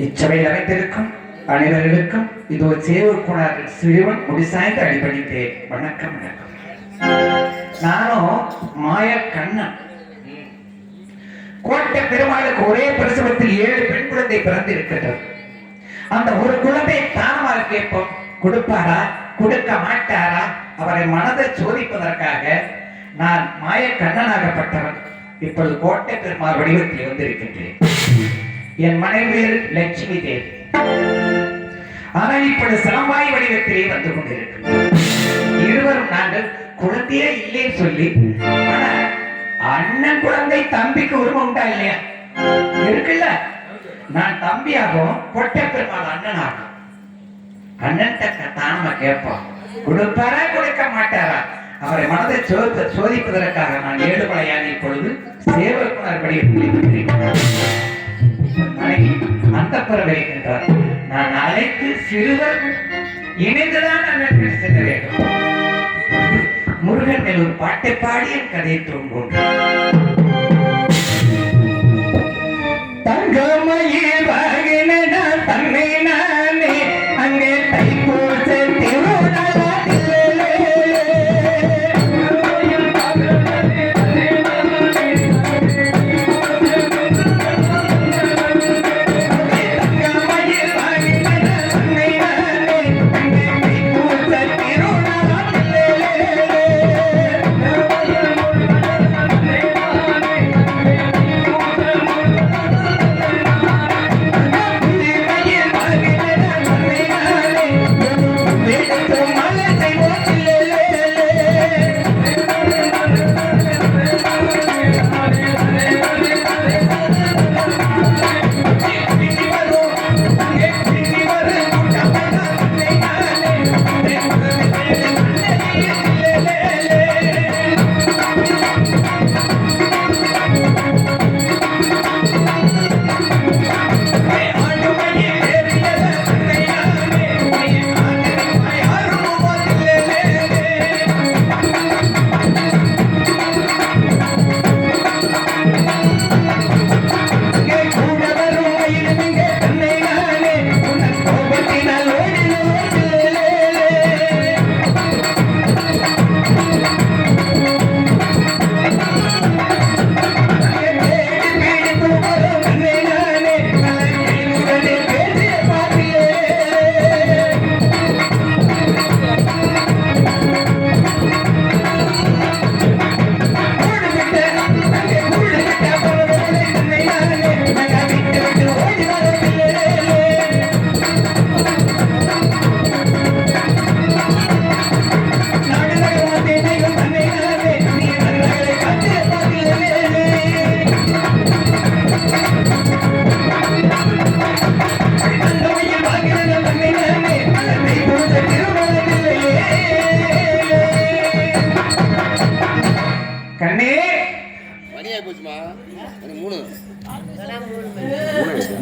இச்சபையில் அமைந்திருக்கும் அனைவர்களுக்கும் இதோ சேவக்குணர் சிறுவன் முடிசாய்ந்து அடிபணித்தேன். வணக்கம் வணக்கம். நானும் மாய கண்ணன். கோட்டை பெருமாளுக்கு ஒரே பிரசவத்தில் 7 பெண் குழந்தை பிறந்து இருக்கிறது. அந்த ஒரு குழந்தை தானமாக கேட்போம், கொடுப்பாரா கொடுக்க மாட்டாரா, அவரை மனதை சோதிப்பதற்காக நான் மாய கண்ணனாகப்பட்டவன் இப்பொழுது கோட்டை பெருமாள் வடிவத்தில் வந்திருக்கின்றேன். என் மனைவி லட்சுமி தேவி. ஆனால் இப்பொழுது சாம்பாய் வடிவத்திலே வந்து கொண்டிருக்கிறோம். இருவரும் நாங்கள் குழந்தையே இல்லைன்னு சொல்லி, ஆனா அண்ணன் குழந்தை தம்பிக்கு உரிமை உண்டா இல்லையா? இருக்குல்ல. நான் தம்பியாகவும் கொட்டை பெருமாள் அண்ணனாகும். அண்ணன் தக்க தானமா கேட்போம், கொடுப்பாரா கொடுக்க மாட்டாரா, அவரை மனதை சோதிப்பதற்காக நான் ஏழுமலையான் இப்பொழுது சேவக்குணர் வடிவத்தில் அந்த பரவிருக்கின்றார். நான் அழைத்து சிறுவர் இணைந்துதான் அண்ணன் செல்ல வேண்டும். முருகன் மேல் ஒரு பாட்டை பாடி என் கதையை தூங்குகின்றேன். தங்கமயில் வாகினா தன்னை நானே அங்கே தைப்பூச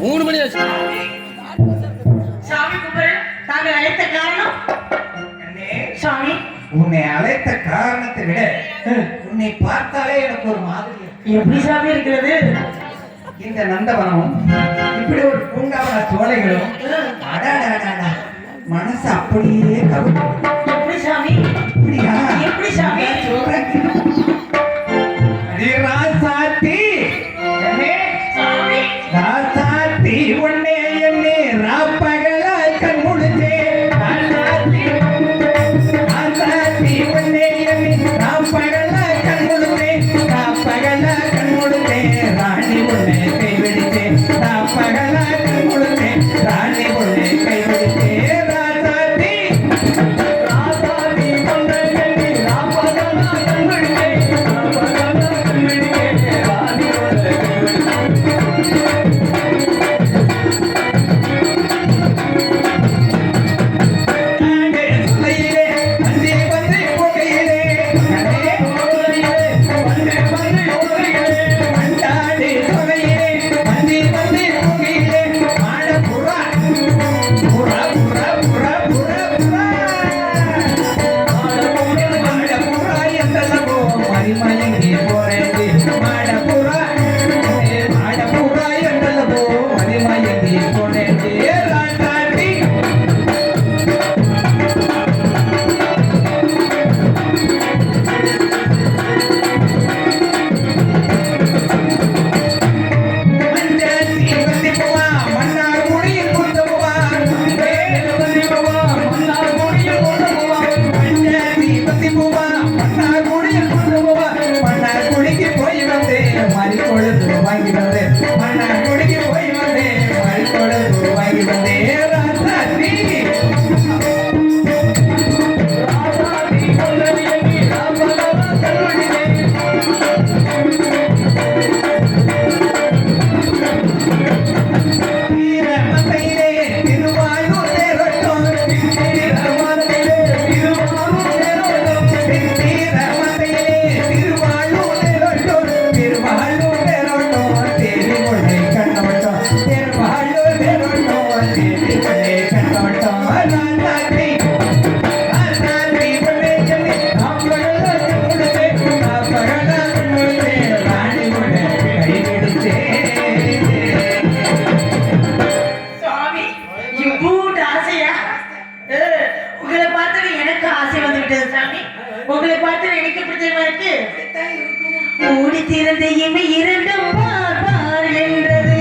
மூணு மணி ஆச்சு. சாமி கும்பிடு. தாங்கள் அழைத்த காரணம்? சாமி, உன்னை அழைத்த காரணத்தை விட உன்னை பார்த்தாலே எனக்கு ஒரு மாதிரி எப்படி சாமி இருக்கிறது? இந்த நந்தவனமும் இப்படி ஒரு பூங்காவன சோலைகளும் அடாடாடா மனசு அப்படியே கவிழ்க்கும். எப்படி சாமி? அப்படியா? எப்படி சாமி? சொல்றேன். ராசாத்தி ராசாத்தி உன்னை என்னை ராப்பகலா கண் முழுத்தே ராசாத்தி உன்னை என்னை ராப்பகலா கண் முழுத்தே ராப்பகலா கண் முழுத்தே ராணி உன்னை கைவிடுத்தே ராப்பகலா கண் முழுத்தே ராணி உன்னை கைவிடுத்தே ராசாத்தி ராசாத்தி உன்னை என்னை ராப்பகலா கண் முழுத்தே ராப்பகலா கண் முழுத்தே ராணி உன்னை உங்களை பார்த்து எனக்கு பிடிச்சமா இருக்கு. ஓடி திறந்த இமை இரண்டும் பார்ப்பார் என்றது.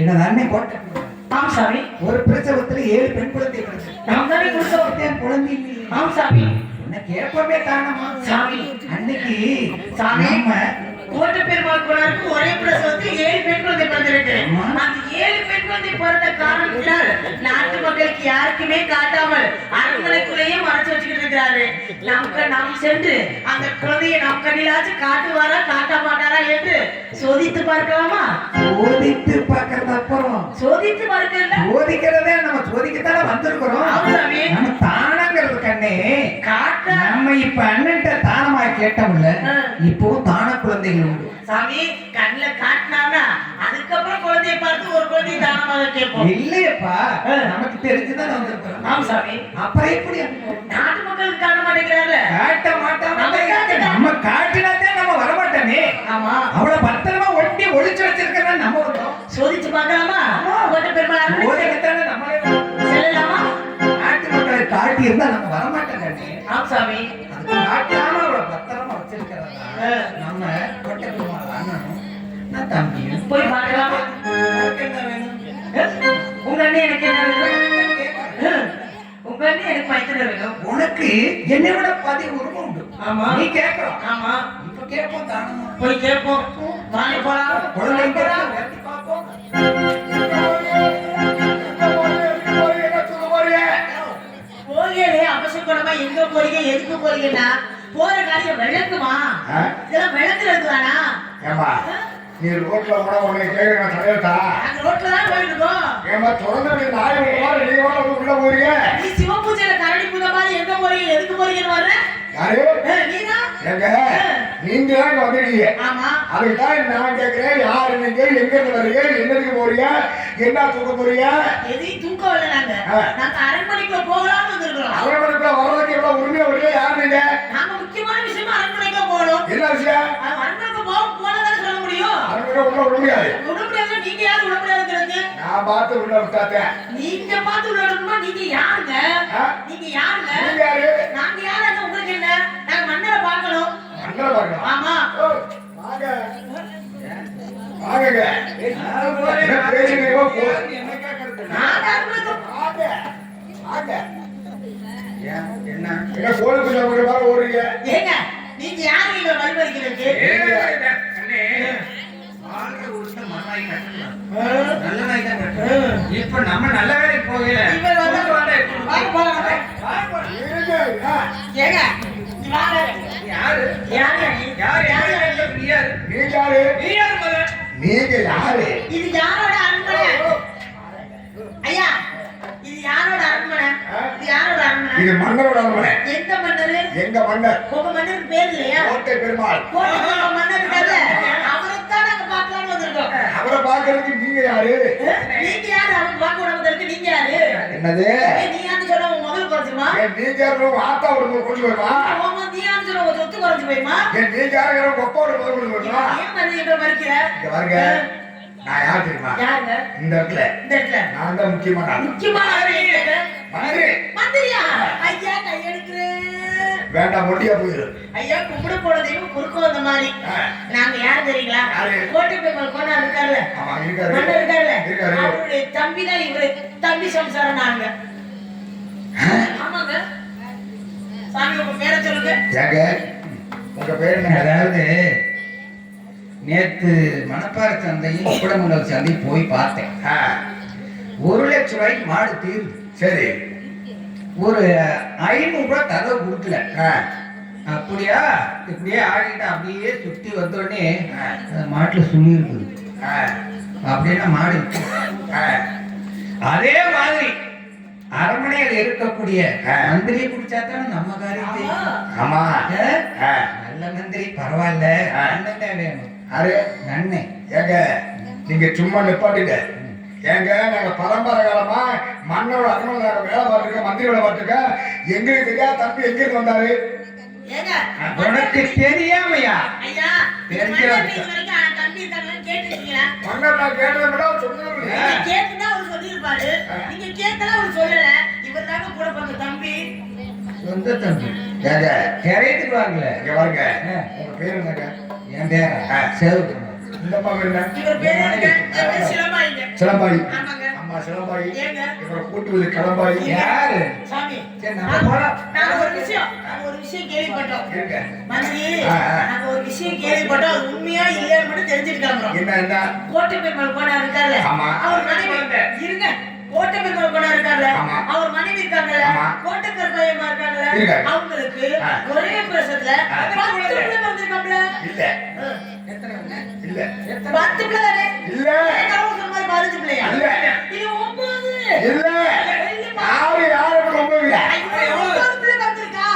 என்னதானே கோட்டை ஆம் சாமி. ஒரு பிரசவத்துல 7 பெண் குழந்தை பிறந்தது. நாம் தானே கொடுத்தோம். குழந்தை இல்லையே. ஆம் சாமி. உனக்கு எப்பவுமே தானமா சாமி. அன்னைக்கு சாமி. நம்ம கோட்டை பெருமாள் கோளாருக்கு ஒரே பிரசவத்தில் 7 பெண் குழந்தை பிறந்திருக்கு. ஆமா. அந்த 7 பெண் குழந்தை பிறந்த காரணத்தினால் நாட்டு மக்களுக்கு யாருக்குமே காட்டாமல் அரண்மனைக்குள்ளேயே மறைச்சு வச்சுக்கிட்டு இருக்கிறாரு. நாம் சென்று அந்த குழந்தையை நம் கண்ணிலாச்சும் காட்டுவாரா காட்ட மாட்டாரா என்று சோதித்து பார்க்கலாமா? சோதித்து பார்க்கறது அப்புறம் சோதித்து பார்க்கல. சோதிக்கிறதே நம்ம சோதிக்கத்தானே வந்திருக்கிறோம். ஆமா சாமி. நம்ம தானங்கிறது கண்ணே காட்ட நம்ம இப்ப அண்ணன்ட்ட தானமா கேட்டோம்ல, இப்போ தான குழந்தைகள் உண்டு. சாமி கண்ணுல காட்டினானா அதுக்கப்புறம் குழந்தையை பார்த்து ஒரு குழந்தையை தானமாக கேட்போம். இல்லையப்பா, நமக்கு தெரிஞ்சுதான் வந்திருக்கிறோம். ஆமா சாமி. அப்புறம் எப்படி நாட்டு மக்களுக்கு காட்ட மாட்டேங்கிறாரு. காட்ட மாட்டோம். நம்ம காட்டினாத்தான் நம்ம வரமாட்டோமே. ஆமா. அவ்வளவு பத்திரமா ஒட்டி ஒளிச்சு வச்சிருக்கிறதா நம்ம வந்தோம். சோதிச்சு பார்க்கலாமா? கோட்டை பெருமாள் சோதிக்கத்தானே நம்மளே செல்லலாமா? நாட்டு மக்களை காட்டி இருந்தா நம்ம வரமாட்டோம் கண்ணே. ஆமா சாமி. அதுக்கு காட்டாம அவ்வளவு பத்திரமா வச்சிருக்கிறதா நம்ம கோட்டை பெருமாள் அண்ணனும் நான் தம்பியும் போய் பார்க்கலாமா? உனக்கு என்ன வேணும்? உங்க அண்ணன் எனக்கு என்ன வேணும்? உங்க அண்ணன் எனக்கு மைத்திர வேணும். உனக்கு என்னை விட 10 உரிமை உண்டு. ஆமா. நீ கேட்கலாம். ஆமா. இப்ப கேட்போம் தானமா. போய் கேட்போம். வாங்க போலாம். குழந்தைங்க வெட்டி பார்ப்போம். போகலே அவசரமா எங்க போறீங்க எதுக்கு போறீங்கன்னா போற காரியம் விளக்குமா? இதெல்லாம் விளக்குறது தானா? ஏமா நீ ரோட்ல போனா உன்னை கேட்க நான் தலையட்டா? நாங்க ரோட்ல தான் போயிட்டு இருக்கோம். ஏமா தொடர்ந்து நாய் மாதிரி நீ வாழ உள்ள போறீங்க. நீ சிவபூஜையில கரடி பூஜை மாதிரி எங்க போறீங்க எதுக்கு போறீங்கன்னு வர்ற? யாரு? நீதான். எங்க நீங்க தான் வந்துட்டீங்க. ஆமா. அதுக்குதான் நான் கேட்கிறேன், யாரு நீங்க, எங்க இருந்து வர்றீங்க, என்னதுக்கு போறீங்க, என்ன தூக்க போறீங்க? எதையும் தூக்க வரல நாங்க. நாங்க அரண்மனைக்குள்ள போகலாம்னு வந்திருக்கிறோம். அரண்மனைக்குள்ள வர்றதுக்கு எவ்வளவு உரிமையா வரீங்க? யாரு நீங்க? நாங்க முக்கியமான விஷயமா அரண்மனைக்குள்ள போகணும். என்ன விஷயம்? அரண்மனைக்கு போனதானே சொல்ல முடியும். அரண்மனை உள்ள விட முடியாது. விட முடியாது. நீங்க யாரு விட முடியாதுங்கிறது? நான் பார்த்து உள்ள விட்டாத்தேன். நீங்க பார்த்து உள்ள விடணுமா? நீங்க யாருங்க? நீங்க யாருங்க? நீங்க யாரு? நாங்க யாரு? உங்களுக்கு என்ன? நாங்க மன்னரை பார்க்கணும். மன்னரை பார்க்கணும். ஆமா. வாங்க வாங்க. என்ன பேசுறீங்க? என்ன கேட்கறது? நாங்க அரண்மனைக்கு வாங்க வாங்க. என்ன என்ன கோழி குஞ்சு மாதிரி ஓடுறீங்க? ஏங்க நீங்க யாரு இங்க வழிபறிக்கிறதுக்கு? அண்ணே, வாழ்ற ஊர்ல மண்ணாய் கட்டலாம். நல்ல நாய் தான் கட்டணும். இப்ப நம்ம நல்ல வேலைக்கு போகல. இவர் வந்து வாங்க போலாம். இருங்க. ஏங்க நீ வாங்க. யாரு? யாரு நீ? யாரு? யாரு? நீ யாரு? நீங்க யாரு? நீ யாரு மகன்? நீங்க யாரு? இது யாரோட அரண்மனை? ஐயா இது யாரோட அரண்மனை? இது யாரோட அரண்மனை? இது மன்னரோட அரண்மனை. எந்த மன்னரு? எங்க மன்னர் உங்க மன்னருக்கு பேர் இல்லையா? கோட்டை பெருமாள். கோட்டை பெருமாள் மன்னர் இருக்காரு. அவரைத்தான் நாங்க பார்க்கலாம்னு வந்திருக்கோம். அவரை பார்க்கறதுக்கு நீங்க யாரு? நீங்க யாரு? அவங்க பார்க்க விட வந்திருக்கு. நீங்க யாரு? என்னது? நீ யாருன்னு சொன்னா உன் முதல் குறைஞ்சுமா? நீங்க யாரு? ஆத்தா ஒரு கொண்டு போயிருமா? நீ யாருன்னு சொன்னா உன் சொத்து குறைஞ்சு போயிருமா? நீங்க யாரு? கொப்போட முதல் கொண்டு போயிருமா? ஏன் மறுபடியும் இப்ப மறுக்கிற? இங்க பாருங்க, நான் யார் தெரியுமா? யாருங்க? இந்த இடத்துல இந்த இடத்துல நான் தான் முக்கியமான ஆள். முக்கியமான ஆளு எங்க? மந்திரி. மந்திரியா? ஐயா கையெடுக்கிறேன். வேண்டாம், ஒண்டியா போயிரு. ஐயா கும்பிட போன தெய்வம் குறுக்க வந்த மாதிரி. நாங்க யார் தெரியுங்களா? யாரு? கோட்டை பெருமாள் கோனார் இருக்காருல்ல, ஆமா இருக்காரு. மன்னர் இருக்காருல்ல, இருக்காரு. அவருடைய தம்பி தான் இவரு. தம்பி சம்சாரம் நாங்க. ஆமாங்க. சாமி உங்க பேரை சொல்லுங்க. ஏங்க உங்க பேர் என்ன? அதாவது நேத்து மணப்பாறை சந்தையும் குடமுண்டல் சந்தையும் போய் பார்த்தேன். 1 லட்சம் ரூபாய்க்கு மாடு தீர்வு. சரி. ஒரு 500 ரூபாய் தரவு கொடுக்கல. ஆ. அப்படியா? இப்படியே ஆடிட்டு அப்படியே சுத்தி வந்தோடனே மாட்டுல சுழி இருக்குது. அப்படின்னா மாடு இருக்கு. அதே மாதிரி அரண்மனையில் இருக்கக்கூடிய மந்திரி குடிச்சாத்தானே நம்ம காரியத்தை. ஆமா. நல்ல மந்திரி பரவாயில்ல. அண்ணன் தான் வேணும். அரே நன்மை. ஏங்க நீங்க சும்மா நிப்பாட்டுங்க. ஏங்க நாங்க பரம்பரை காலமா மன்னோட அரண்மனை வேலை பார்த்துருக்க, மந்திரி வேலை பார்த்துருக்க. எங்களுக்கு தெரியாத தம்பி எங்க இருந்து வந்தாரு? ஏங்க உனக்கு தெரியாமையா? ஐயா தெரிஞ்சா தம்பி இருக்காங்கன்னு கேட்டுருக்கீங்களா? மன்னர் நான் கேட்டதை விட சொன்னது. நீங்க கேட்டுதான் அவர் சொல்லியிருப்பாரு. நீங்க கேட்கல அவர் சொல்லல. இவர் தாங்க கூட பிறந்த தம்பி. சொந்த தம்பி. ஏங்க கரையத்துக்கு வாங்கல. இங்க பாருங்க, உங்க பேர் என்னங்க? என் பேரா? சேவகுமார். இந்த அம்மா என்ன இவர் பேர் என்னங்க? என் பேர் சிலம்பாயிங்க. சிலம்பாயி. ஆமாங்க. அம்மா சிலம்பாயி. ஏங்க? இவரை கூட்டுவது கிளம்பாயி. யாரு? சாமி, சரி, நம்ம போலாம். நாங்க ஒரு விஷயம் கேள்விப்பட்டோம். இருங்க. மந்திரி, ஆ. நாங்க ஒரு விஷயம் கேள்விப்பட்டோம். அது உண்மையா இல்லையான்னு மட்டும் தெரிஞ்சுட்டு கிளம்புறோம். என்ன கோட்டை பெருமாள் போனா இருக்கார்ல, ஆமா. அவர் மனைவி இருங்க. கோட்டை பெருமாள் போனா இருக்கார்ல, ஆமா. அவர் மனைவி இருக்காங்கல்ல, ஆமா. கோட்டை கருப்பாயமா இருக்காங்கல்ல, இருக்காங்க. அவங்களுக்கு ஆ. ஒரே பிரசவத்துல 10 பிள்ளை பிறந்திருக்காங்களே. இல்ல இல்ல 10 பிள்ளை தானே? இல்ல கடவுள் சொன்ன மாதிரி 15 பிள்ளையா? இல்ல இது 9. இல்ல யாரு ரொம்ப ஐயோ, 9 பிள்ளை பிறந்திருக்கா?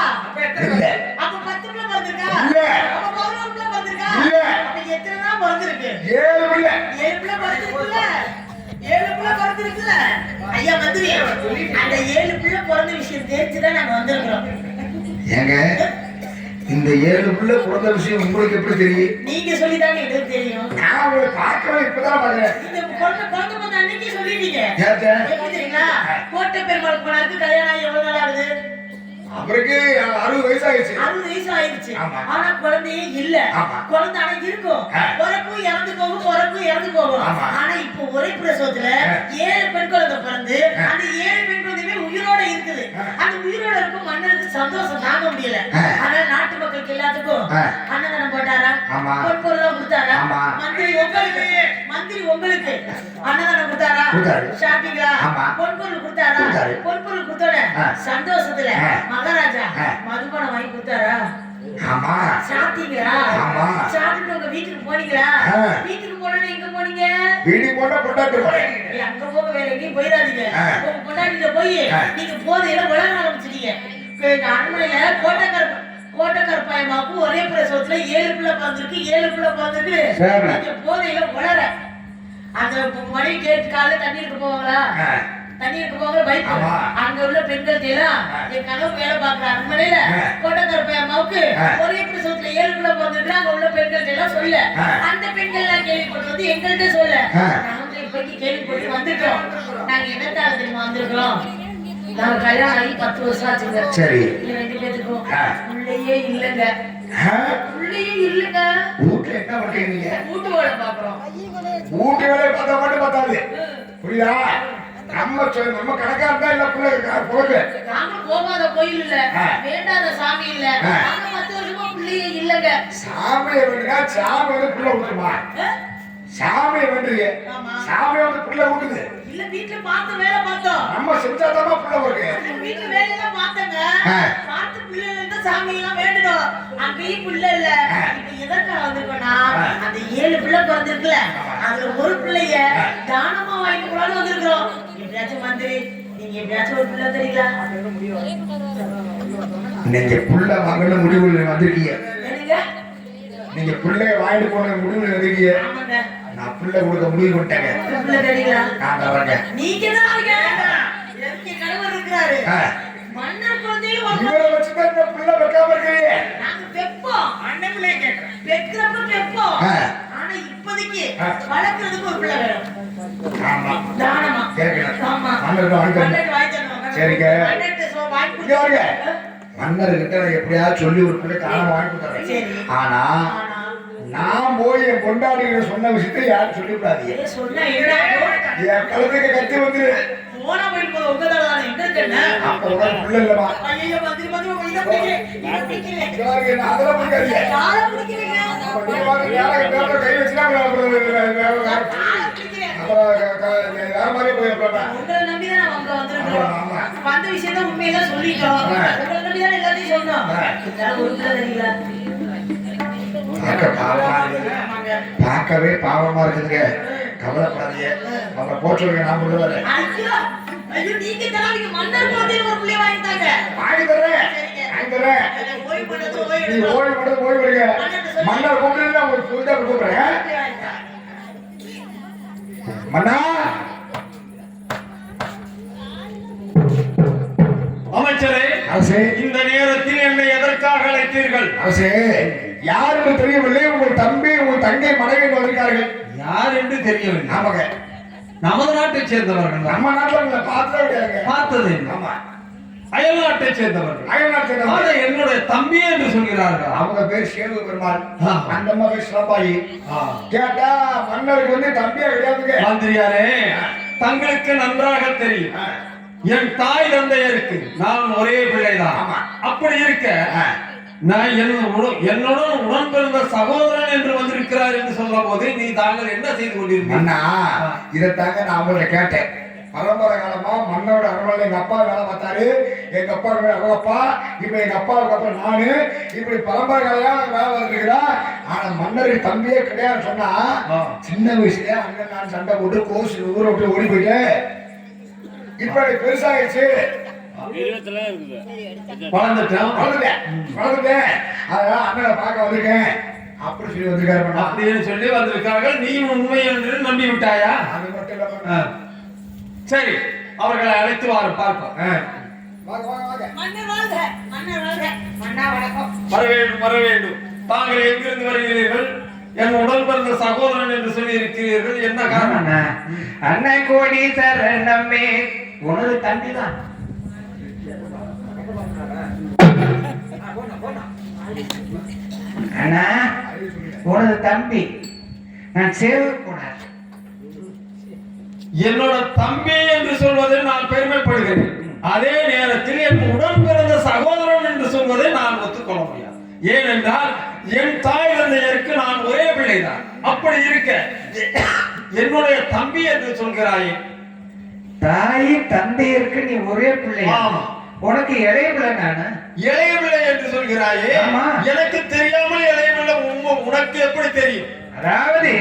இல்ல அப்ப 10 பிள்ளை பிறந்திருக்கா? இல்ல. அப்ப 11 பிள்ளை பிறந்திருக்கா? இல்ல. அப்ப எத்தனை தான் பிறந்திருக்கு? 7 இல்ல 7 பிள்ளை பிறந்திருக்குல்ல? 7 பிள்ளை பிறந்திருக்குல்ல? ஐயா மந்திரி, அந்த 7 பிள்ளை பிறந்த விஷயம் தெரிஞ்சுதான் நாங்க வந்திருக்கிறோம். ஏங்க இந்த 7 பிள்ளை பிறந்த விஷயம் உங்களுக்கு எப்படி தெரியும்? நீங்க சொல்லிதாங்க எங்களுக்கு தெரியும். நான் உங்களை பார்க்கவே இப்பதான் பாக்குறேன். இந்த குழந்தை பிறந்த அன்னைக்கே சொல்லிட்டீங்க. ஏத்த எப்படி தெரியுங்களா? கோட்டை பெருமாள் போனாருக்கு கல்யாணம் ஆகி எவ்வளவு நாள் ஆகுது? அவருக்கு 60 வயசு ஆயிடுச்சு. 60 வயசு ஆயிடுச்சு. ஆமா. ஆனா குழந்தையே இல்ல. ஆமா. குழந்தை ஆனா இருக்கும். ஆ. பிறக்கும் இறந்து போகும், பிறக்கும் இறந்து போகும். ஆமா. ஆனா இப்போ ஒரே பிரசவத்துல ஆ. 7 பெண் குழந்தை பிறந்து ஆ. அந்த 7 பெண் குழந்தையுமே உயிரோட இருக்குது. ஆ. அந்த உயிரோட இருக்கும் மன்னருக்கு சந்தோஷம் தாங்க முடியல. ஆ. அதனால நாட்டு மக்களுக்கு எல்லாத்துக்கும் ஆ. அன்னதானம் போட்டாரா? ஆமா. பொற்பொருளா கொடுத்தாரா? ஆமா. மந்திரி உங்களுக்கு அன்னதானம் கொடுத்தாரா? கொடுத்தாரு. ஷாப்பிங்களா? ஆமா. பொற்பொருள் கொடுத்தாரா? கொடுத்தாரு. பொற்பொருள் கொடுத்தோட ஆ. சந்தோஷத்துல ஆ. மகாராஜா ஆ. மதுபானம் வாங்கி கொடுத்தாரா? ஆமா சாப்பிட்டீங்களா? ஆமா. சாப்பிட்டு உங்க வீட்டுக்கு போனீங்களா? ஆ. வீட்டுக்கு போனோட எங்க போனீங்க? வீடி போட்டா பொண்டாட்டு ஏய், அங்க போக வேற எங்கேயும் போயிடாதீங்க. ஆ. உங்க பொண்டாட்டிட்ட போய் ஆ. நீங்க போதையில உலக ஆரம்பிச்சிட்டீங்க. எங்க அரண்மனையில கோட்டக்கருப்பாயமாவுக்கு ஒரே பிரசவத்துல 7 பிள்ளை பிறந்திருக்கு. 7 பிள்ளை பிறந்திருக்கு. சரி. நீங்க போதையில உலர அந்த மணி கேட்டு காலைல தண்ணி எடுக்க போவாங்களா? தண்ணி எடுக்க போவாங்க பைக். ஆமா. அங்க உள்ள பெண்கள் எல்லாம் என் கனவு வேலை பார்க்குற அரண்மனையில கோட்டக்கருப்பாயமாவுக்கு ஒரே பிரசவத்துல 7 பிள்ளை பிறந்திருக்கு. அங்க உள்ள பெண்கள் எல்லாம் சொல்ல அந்த பெண்கள் எல்லாம் கேள்விப்பட்டு வந்து எங்கள்கிட்ட சொல்ல நாங்க இப்போதைக்கு கேள்விப்பட்டு வந்துட்டோம். நாங்க என்னத்தாக தெரியுமா வந்திருக்கிறோம்? நாங்க கல்யாணம் ஆகி 10 வருஷம் ஆச்சுங்க. சரி. நீங்க 2 பேத்துக்கும் பிள்ளையே இல்லைங்க. பிள்ளையே இல்லைங்க. வீட்டுல என்ன பண்றீங்க? வீட்டு வேலை பாக்குறோம். வீட்டு வேலையை பார்த்தா மட்டும் பார்த்தாது புரியுதா? நம்ம கணக்கா இருந்தா இல்ல பிள்ளை நாங்க போகாத கோயில் இல்ல, வேண்டாத சாமி இல்ல. நாங்க 10 வருஷமா பிள்ளையே இல்லைங்க. சாமியை வேண்டுங்க. சாமி வந்து பிள்ளை விட்டுமா? சாமியை வேண்டுங்க. ஆமா. சாமி வந்து பிள்ளை விட்டுது. இல்ல வீட்டுல பார்த்த வேலை பார்த்தோம். நம்ம செஞ்சாதான் பிள்ளை வருது. வீட்டுல வேலையெல்லாம் பார்த்தங்க. பார்த்து பிள்ளை இருந்தா சாமி எல்லாம் வேண்டணும். அங்கேயும் பிள்ளை இல்ல. இப்ப எதற்காக வந்திருக்கோம்னா அந்த 7 பிள்ளை பிறந்திருக்குல்ல, அதுல ஒரு பிள்ளைய தானமா வாங்கி கூடாது வந்திருக்கிறோம். எப்படியாச்சும் மந்திரி நீங்க எப்படியாச்சும் ஒரு பிள்ளை தெரியுங்களா? நீங்க புள்ள வாங்கணும் முடிவுல வந்திருக்கீங்க. என்னங்க? நீங்க பிள்ளைய வாங்கிட்டு போன முடிவுல வந்திருக்கீங்க. ஆமாங்க. நான் பிள்ளை கொடுக்க முடிவு பண்ணிட்டேங்க. பிள்ளை தெரியுங்களா? நான் வரேங்க. நீங்க தான் எனக்கு கணவர் இருக்கிறாரு. மன்னர் குழந்தையும் இவரை வச்சுதான் இந்த பிள்ளை வைக்காம இருக்கீங்க. நாங்க வெப்போம். அண்ணன் பிள்ளை கேட்கிறேன். வெக்கிறப்ப வெப்போம். ஆனா இப்போதைக்கு வளர்க்கறதுக்கு ஒரு பிள்ளை வேணும். ஆமா. தானமா. கேட்கணும். ஆமா. மன்னர் வாங்கி மன்னர் வாங்கி தரணும். சரிங்க. மன்னர்ட்ட வாங்கி இங்க வாங்க. கொடுங்க. மன்னர்கிட்ட நான் எப்படியாவது சொல்லி ஒரு பிள்ளை தானம் வாங்கி கொடுத்துறேன். சரி. ஆனா நான் போய் என் பொண்டாட்டிகளை சொன்ன விஷயத்தை யாரும் சொல்லிவிடாதீங்க. ஏய் சொன்னா என்ன ஆகும்? என் கழுத்துக்கு கத்தி வந்து போனா போயிட்டு போது உங்க தான் எங்க இருக்கேன்னா அப்ப உனக்கு பிள்ளை இல்லமா? ஐயோ மந்திரி மந்திரி இத பிடிக்கிறேன். இத பிடிக்கிறேன். இங்க என்ன அதெல்லாம் பிடிக்காதீங்க. காலை பிடிக்கிறீங்க. அப்ப நீ வாங்க யாரை கை வச்சுனா அப்புறம் காலை பிடிக்கிறேன். வேற மாதிரி போயிருப்பா. உங்களை நம்பி தான் நாங்க அங்க வந்திருக்கோம். ஆமா. வந்த விஷயத்தை உண்மையெல்லாம் சொல்லிட்டோம். உங்களை நம்பி தான் எல்லாத்தையும் சொன்னோம். இதெல்லாம் ஒரு பிள்ளை தெரியல. பார்க்கவே பாவமா இருக்குதுங்க. கவலைப்படாதீங்க. அவரை போச்சுருங்க. நான் சொல்லுவாரு ஐயோ ஐயோ நீங்க தராதீங்க. மன்னர் குழந்தைக்கு ஒரு பிள்ளை வாங்கி தாங்க. வாங்கி தரேன். வாங்கி தரேன். ஓய்வு பண்ணது நீ ஓய்வு. ஓய்வு பண்ணது ஓய்வு எடுங்க. மன்னர் கூப்பிட்டு உங்களுக்கு புரிஞ்சா கூப்பிடுறேன். மன்னா அமைச்சரே, அரசே, இந்த நேரத்தில் என்னை எதற்காக அழைத்தீர்கள்? அரசே, யாருன்னு தெரியவில்லை. உங்கள் தம்பி உங்கள் தங்கை மனைவி வந்திருக்கார்கள். யார் என்று தெரியவில்லை. ஆமாங்க. நமது நாட்டை சேர்ந்தவர்கள் தான். நம்ம நாட்டுல உங்களை பார்த்ததே கிடையாதுங்க. பார்த்தது இல்லை. ஆமா. அயல்நாட்டை சேர்ந்தவர்கள். அயல்நாட்டு அதை என்னுடைய தம்பி என்று சொல்கிறார்கள். அவங்க பேர் சேது பெருமாள், அந்த அம்மா பேர் சிலம்பாயி. கேட்டா மன்னருக்கு வந்து தம்பியா கிடையாதுங்க. மந்திரியாரே, தங்களுக்கு நன்றாக தெரியும் என் தாய் தந்தையருக்கு நான் ஒரே பிள்ளைதான். அப்படி இருக்க நான் என்னுடன் உடன் பிறந்த சகோதரன் என்று வந்திருக்கிறார் என்று சொல்லும் போது நீ தாங்கள் என்ன செய்து கொண்டிருக்கீங்க? இதைத்தாங்க நான் அவங்கள கேட்டேன். பரம்பரை காலமா மன்னோட அரண்மனை எங்க அப்பா வேலை பார்த்தாரு, எங்க அப்பா அவங்கப்பா, இப்ப எங்க அப்பாவுக்கு அப்புறம் நானு, இப்படி பரம்பரை காலையா வேலை பார்த்துருக்கிறா. ஆனா மன்னருக்கு தம்பியே கிடையாது சொன்னா சின்ன வயசுல அங்க நான் சண்டை போட்டு கோஸ் ஊரை விட்டு ஓடி போயிட்டேன். இப்ப பெருசாயிடுச்சு, வளர்ந்துட்டேன், அதெல்லாம் அண்ணனை பார்க்க வந்திருக்கேன் அப்படி சொல்லி வந்திருக்காரு. அப்படின்னு சொல்லி வந்திருக்கார்கள். நீ உண்மை என்று நம்பி விட்டாயா? அது மட்டும் இல்லாம சரி, அவர்களை அழைத்து பார்ப்போம். வர வேண்டும், வர வேண்டும். தாங்கள் எங்கிருந்து வருகிறீர்கள்? என் உடல் பிறந்த சகோதரன் என்று சொல்லி இருக்கிறீர்கள், என்ன காரணம்? அண்ணன் கோடி சரணமே, உனது தம்பிதான். அண்ணா, உனது தம்பி நான் சேவக்கூடாது. என்னோட தம்பி என்று சொல்வதை நான் பெருமைப்படுகிறேன். அதே நேரத்தில் என் உடன் பிறந்த சகோதரன் என்று சொல்வதை நான் ஒத்துக்கொள்ள முடியாது. ஏனென்றால் என் தாய் தந்தையருக்கு நான் ஒரே பிள்ளைதான். அப்படி இருக்க என்னுடைய தம்பி என்று சொல்கிறாயே. தாய் தந்தையருக்கு நீ ஒரே பிள்ளை. ஆமா. உனக்கு இளைய பிள்ளை நானு. இளைய பிள்ளை என்று சொல்கிறாயே. எனக்கு தெரியாமல் இளைய பிள்ளை உனக்கு எப்படி தெரியும்? அதாவது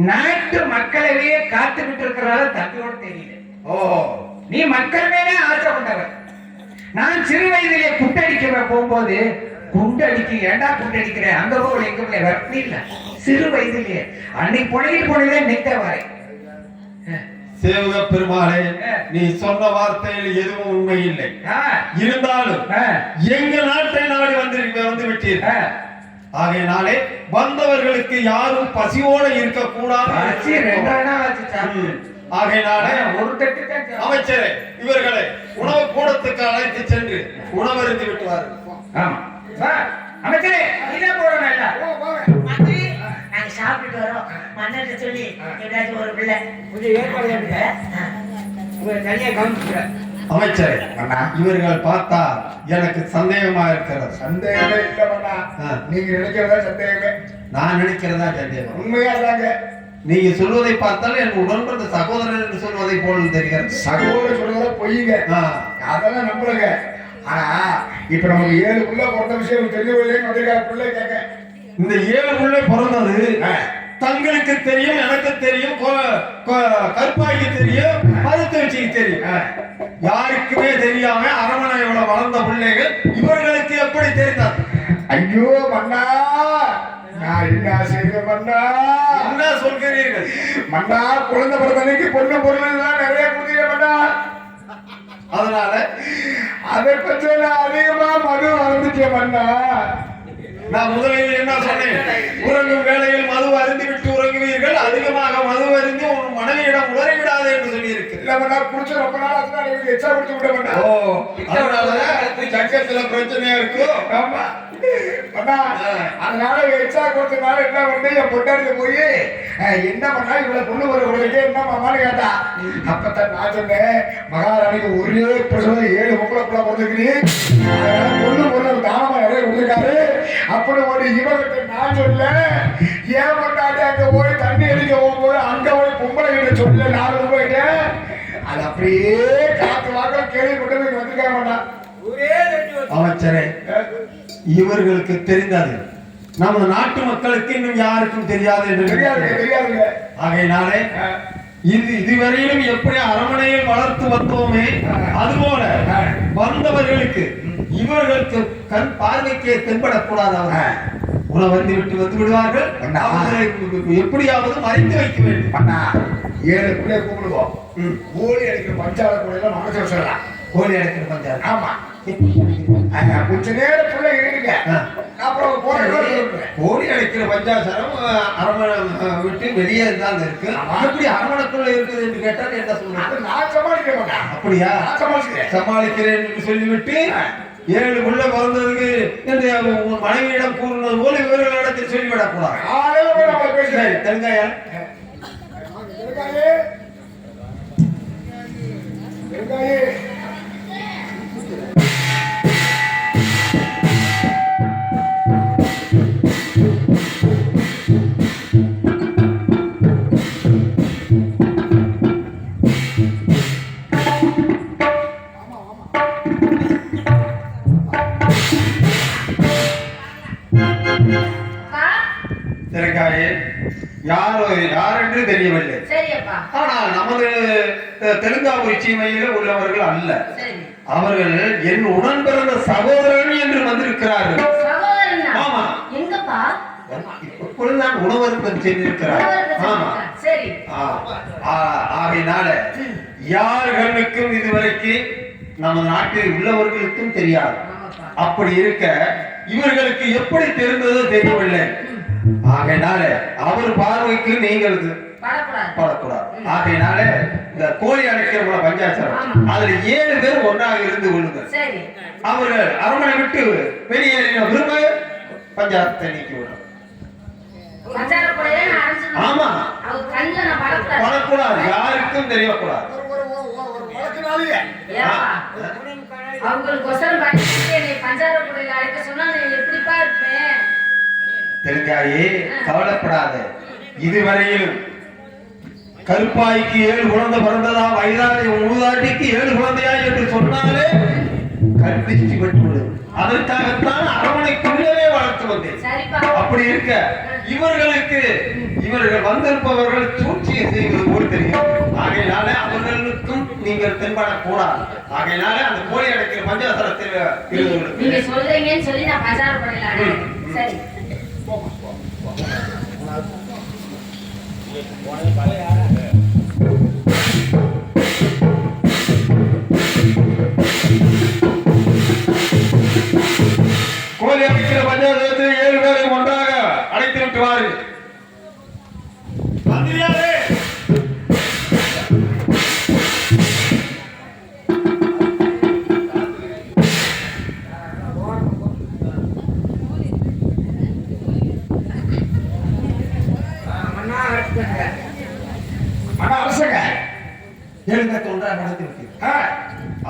நாட்டு மக்களவையே காத்துக்கிட்டு இருக்கிறால தம்பியோட தெரியல. ஓ, நீ மக்கள் மேலே ஆசை கொண்டவர். நான் சிறு வயதிலே குண்டடிக்க போகும்போது குண்டடிக்க ஏண்டா குண்டடிக்கிற அந்த ரோல் எங்க பிள்ளை வரப்பி இல்ல. சிறு வயதிலே அன்னைக்கு போனதே நித்தவாரை. சேவக பெருமாளே, நீ சொன்ன வார்த்தையில் எதுவும் உண்மை இல்லை. இருந்தாலும் எங்க நாட்டை நாடி வந்து விட்டீர்கள். ஆகையினாலே வந்தவர்களுக்கு யாரும் பசியோட இருக்க கூடாது. ஆகையினாலே அமைச்சரே, இவர்களை உணவு கூடத்துக்கு அழைத்து சென்று உணவருந்து விட்டுவார்கள். அமைச்சரே, நாங்க சாப்பிட்டு வரோம். மன்னர்கிட்ட சொல்லி ஏதாச்சும் ஒரு பிள்ளை நிறைய கவனிச்சுக்கிறேன். அமைச்சரே, இவர்கள் பார்த்தா எனக்கு சந்தேகமா இருக்கிறது. சந்தேகமே இல்ல, நீங்க நினைக்கிறதா சந்தேகமே, நான் நினைக்கிறதா சந்தேகம். உண்மையா தாங்க. நீங்க சொல்வதை பார்த்தால் என் உடன் பிறந்த சகோதரன் என்று சொல்வதை போல் தெரிகிறது. சகோதரர் சொல்றத பொய்யுங்க, அதெல்லாம் நம்புறங்க. ஆனா இப்ப நமக்கு 7 புள்ள பிறந்த விஷயம் தெரிஞ்ச பிள்ளை கேட்க, இந்த 7 பிள்ளை பிறந்தது தங்களுக்கு தெரியும், எனக்கு தெரியும், கற்பாய்க்கு தெரியும், மருத்துவச்சிக்கு தெரியும். யாருக்குமே தெரியாம அரண்மனையோட வளர்ந்த பிள்ளைகள் இவர்களுக்கு எப்படி தெரிந்தது? ஐயோ மன்னா, நான் என்ன செய்வேன் மன்னா? என்ன சொல்கிறீர்கள் மன்னா? குழந்தை பிறந்தனைக்கு பொண்ணு பொருள் நிறைய கொடுத்தீங்க மன்னா. அதனால அதை பற்றி நான் அதிகமா மது வளர்ந்துட்டேன் மன்னா. நான் முதலில் என்ன சொன்னேன்? உறங்கும் வேளையில் மது அருந்தி விட்டு உறங்குவீர்கள், அதிகமாக மது அருந்தி உன் மனைவியிடம் உளறி விடாது என்று சொல்லி இருக்கு. குடிச்சு ரொம்ப நாள் எச்சா குடிச்சு விட மாட்டேன். ஓ, அதனாலதான் சக்கத்துல பிரச்சனையா இருக்கும். ஆமா, அதனால எச்சா கொடுத்தனால என்ன பண்ணி என் பொட்டாடிக்கு போய் என்ன பண்ணா இவ்வளவு பொண்ணு ஒரு என்ன மாமான்னு கேட்டா. அப்பதான் நான் சொன்னேன், மகாராணிக்கு ஒரே பிரசவம் 7 பொம்பளை பிள்ளை பிறந்திருக்கு, பொண்ணு பொண்ணு தானமா நிறைய கொடுத்துருக்காரு அப்படி ஒரு இவகிட்ட நான் சொல்ல. ஏன் பொண்டாட்டி அங்க போய் தண்ணி அடிக்க போகும்போது அங்க போய் பொம்பளை கிட்ட சொல்ல நான் போயிட்டேன். அது அப்படியே காத்து வாக்கில் கேள்விப்பட்டு வந்திருக்க மாட்டான். அமைச்சரே, இவர்களுக்கு தெரிந்தது நமது நாட்டு மக்களுக்கு இன்னும் யாருக்கும் தெரியாது என்று தெரியாதுங்க. ஆகையினாலே இதுவரையிலும் எப்படி அரண்மனையில் வளர்த்து வந்தோமே அதுபோல வந்தவர்களுக்கு இவர்களுக்கு கண் பார்வைக்கே தென்படக்கூடாது. அவர் உணவருந்து விட்டு வந்து விடுவார்கள். எப்படியாவது மறைத்து வைக்க வேண்டும். 7 பிள்ளை கூப்பிடுவோம். கோழி அடிக்கிற பஞ்சால கூட மனசு வச்சிடலாம். கோழி அடிக்கிற பஞ்சால. ஆமா, கொஞ்ச நேரம் பிள்ளை இருங்க, அப்புறம் போன கோழி அடைக்கிற பஞ்சாசரம் அரமனை விட்டு வெளியே தான் இருக்கு. எப்படி அரமனைக்குள்ள இருக்குது என்று கேட்டால் என்ன சொல்றது? நான் சமாளிக்க மாட்டேன். அப்படியா? நான் சமாளிக்கிறேன். சமாளிக்கிறேன் என்று சொல்லிவிட்டு 7 புள்ள பிறந்ததுக்கு என்று உன் மனைவியிடம் கூறினது போல இவர்களிடத்தில் சொல்லிவிடக் கூடாது. காலையில போய் நம்ம பேசுறேன். தெலுங்காயா தெலுங்காயே தெலுங்காயே தெலுங்காயே யார் என்று தெரியவில்லை. சரியப்பா. ஆனால் நமது தெலுங்காபுரி சீமையில் உள்ளவர்கள் அல்ல. சரி. அவர்கள் என் உடன் பிறந்த சகோதரன் என்று வந்திருக்கிறார்கள். சகோதரனா? ஆமா. எங்கப்பா? இப்பொழுதுதான் உணவருக்கும் சென்றிருக்கிறார்கள். ஆமா. சரி. ஆகையினால யார் கண்ணுக்கும் இதுவரைக்கும் நம்ம நாட்டில் உள்ளவர்களுக்கும் தெரியாது. அப்படி இருக்க இவர்களுக்கு எப்படி தெரிந்ததோ தெரியவில்லை. ஆகையினால அவர் பார்வைக்கு நீங்கள் படக்கூடாது. ஆகையினால இந்த கோழி அடைக்கிறவங்கள பஞ்சாசரம் அதுல 7 பேர் ஒன்றாக இருந்து கொள்ளுங்க. அவர்கள் அரண்மனை விட்டு வெளியேறின விரும்ப பஞ்சாயத்தை நீக்கி விடும். ஆமா, படக்கூடாது, யாருக்கும் தெரியக்கூடாது. தெலுங்காயே கவலைப்படாத. இதுவரையிலும் கருப்பாய்க்கு 7 குழந்தை பிறந்ததா, வயதான மூதாட்டிக்கு 7 குழந்தையா என்று சொன்னாலே கற்பிச்சு பெற்றுள்ளது. அதற்காகத்தான் அரவணைக்குள்ளவே வளர்த்து வந்தேன். அப்படி இருக்க இவர்கள் வந்திருப்பவர்கள் சூழ்ச்சியை செய்வது போல் தெரியும். ஆகையினால அவர்களுக்கும் நீங்கள் தென்படக்கூடாது. ஆகையினால அந்த கோழி அடைக்கிற பஞ்சாசரத்தில் நீங்க சொல்றீங்கன்னு சொல்லி நான் பஞ்சாரம் பண்ணலாம். சரி. கோழி அடைக்கிற பஞ்சாசரத்தில் 7 பேரை ஒன்றாக அடைத்து விட்டு வாருங்கள்.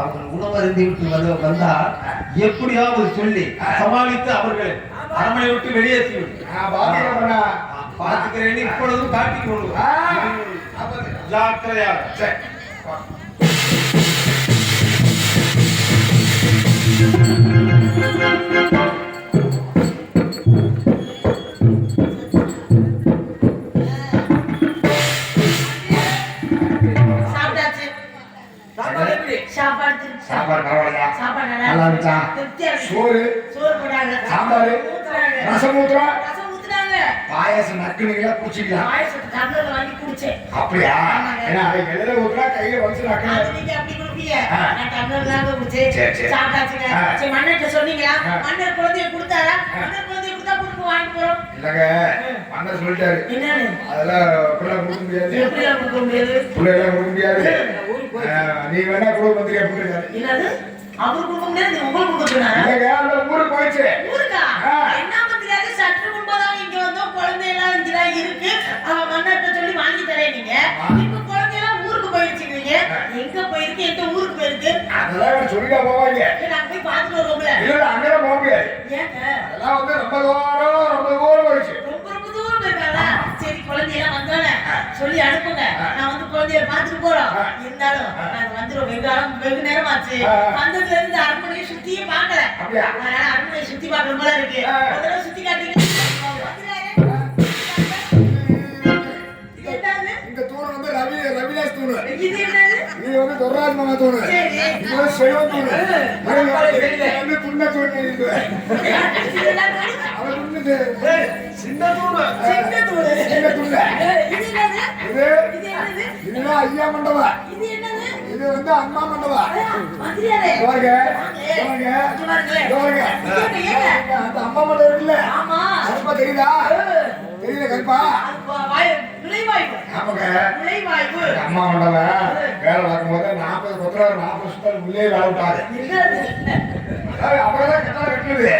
அவர்கள் உணவருந்தி விட்டு வந்தால் எப்படியாவது சொல்லி சமாளித்து அவர்களை அரண்மனை விட்டு வெளியேற்றி விட்டு பார்த்துக்கிறேன். இப்பொழுதும் காட்டிக் கொள்ளுவோம். ஜாக்கிரதையாக. சாப்பாடு பரவாயில்லையா? நல்லா இருந்துச்சா? சோறு சாம்பார் ரசம் ஊத்துறாங்க, பாயாசம் நக்குனீங்களா குடிச்சிக்கலாம்? அப்படியா? ஏன்னா எதிர ஊத்துறா கையில வந்து இல்லங்க மன்னர் சொல்லிட்டாரு. அதெல்லாம் பிள்ளை கொடுக்க முடியாது, பிள்ளைலாம் கொடுக்க முடியாது. நீ வேணா கூட மந்திரி அப்படின்னு அவர் கொடுக்க முடியாது, உங்களுக்கு கொடுக்கணும். ஊருக்கு போயிடுச்சு. ஊருக்கா? என்ன மந்திரியாது? சற்று முன்பதாக இங்க வந்தோம், குழந்தையெல்லாம் இங்கதான் இருக்கு, மன்னர்கிட்ட சொல்லி வாங்கி தரேன். நீங்க இப்ப குழந்தையெல்லாம் ஊருக்கு போயிடுச்சுக்கிறீங்க. எங்க போயிருக்கு, எந்த ஊருக்கு போயிருக்கு? அதெல்லாம் சொல்லிட்டா போவாங்க. நாங்க போய் பார்த்துட்டு வருவோம்ல. இல்ல அங்கெல்லாம் போக முடியாது. ஏங்க? அதெல்லாம் வந்து ரொம்ப தூரம் போயிடுச்சு. ரொம்ப தூரம் போயிருக்காங்களா? சரி, குழந்தையெல்லாம் வந்தோன்னே சொல்லி அனுப்புங்க, நான் வந்து குழந்தைய பார்த்துட்டு போறோம். இருந்தாலும் நாங்க வந்துடும், வெகு நேரம் ஆச்சு. வந்ததுல இருந்து அரண்மனையை சுத்தியே பார்க்கல, அதனால அரண்மனையை சுத்தி பார்க்கற போல இருக்கு. அதனால சுத்தி காட்டுறீங்க. இந்த தூண் வந்து ரவிதாஸ் தூண். இது என்னது? இது வந்து தொர்ராஜ் மாமா தூண். இது வந்து செல்வ தூண். இது வந்து புண்ண தூண். இது அவன் புண்ணு துண்டு. சின்ன தூணு. சின்ன தூணு. சின்ன துண்டு. இது என்னது? இது இது என்னது? இதுதான் ஐயா மண்டபம். இது என்னது? இது வந்து அம்மா மண்டபம். மந்திரியாரே. பாருங்க, வாங்க. பாருங்க, பாருங்களே. பாருங்க. இது ஏங்க? அந்த அம்மா மண்டபம் இருக்குல்ல? ஆமா. கருப்பா தெரியுதா? தெரியல கருப்பா? நுழைவாய்வு. ஆமாங்க. நுழைவாய்வு. அம்மா மண்டபம் வேலை பார்க்கும்போது 40 கொத்தனார் 40 வருஷத்துக்கு உள்ளே வேலை விட்டாரு. அவங்கதான் கட்டணம் கட்டுது.